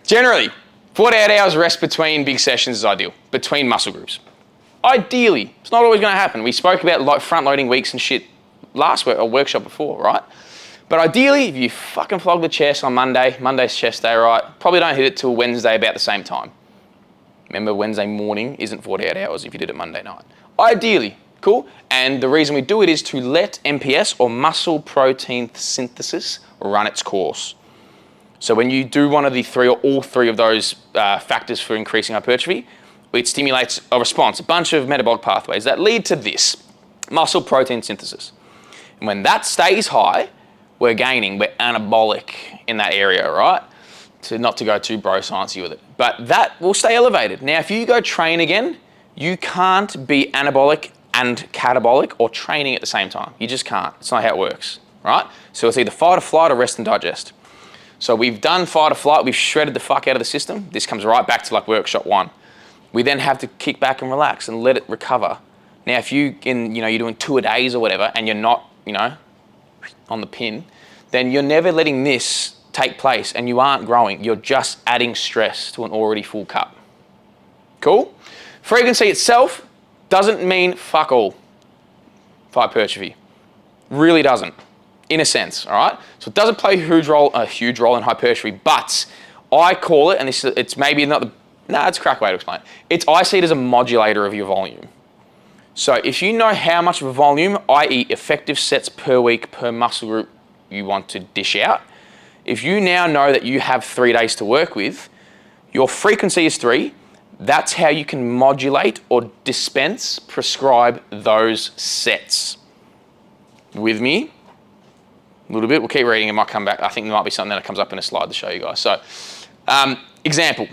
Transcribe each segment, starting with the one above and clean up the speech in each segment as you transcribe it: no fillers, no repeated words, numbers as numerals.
Generally, 48 hours rest between big sessions is ideal, between muscle groups. Ideally, it's not always gonna happen. We spoke about like front loading weeks and shit last workshop before, right? But ideally, if you fucking flog the chest on Monday, Monday's chest day, right? Probably don't hit it till Wednesday about the same time. Remember, Wednesday morning isn't 48 hours if you did it Monday night. Ideally, cool? And the reason we do it is to let MPS, or muscle protein synthesis, run its course. So when you do one of the three or all three of those factors for increasing hypertrophy, it stimulates a response, a bunch of metabolic pathways that lead to this, muscle protein synthesis. And when that stays high, we're gaining, we're anabolic in that area, right? Not to go too bro sciencey with it, but that will stay elevated. Now, if you go train again, you can't be anabolic and catabolic or training at the same time. You just can't. It's not how it works, right? So it's either fight or flight or rest and digest. So we've done fight or flight, we've shredded the fuck out of the system. This comes right back to like workshop 1. We then have to kick back and relax and let it recover. Now, if you're doing 2 a days or whatever, and you're not, on the pin, then you're never letting this take place and you aren't growing. You're just adding stress to an already full cup. Cool? Frequency itself doesn't mean fuck all for hypertrophy. Really doesn't, in a sense, all right? So it doesn't play a huge role in hypertrophy, but I call it, and it's maybe not it's a crack way to explain it. I see it as a modulator of your volume. So if you know how much of a volume, i.e. effective sets per week per muscle group you want to dish out, if you now know that you have 3 days to work with, your frequency is 3, that's how you can modulate or prescribe those sets. With me? A little bit, we'll keep reading, it might come back. I think there might be something that comes up in a slide to show you guys. So, example,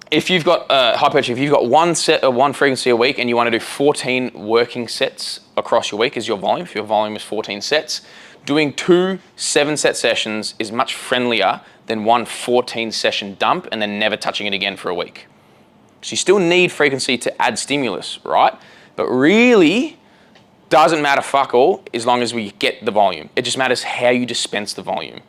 if you've got hypertrophy, if you've got one frequency a week and you want to do 14 working sets across your week as your volume, if your volume is 14 sets, doing 2 7-set sessions is much friendlier than one 14-session dump and then never touching it again for a week. So you still need frequency to add stimulus, right? But really, doesn't matter fuck all as long as we get the volume. It just matters how you dispense the volume.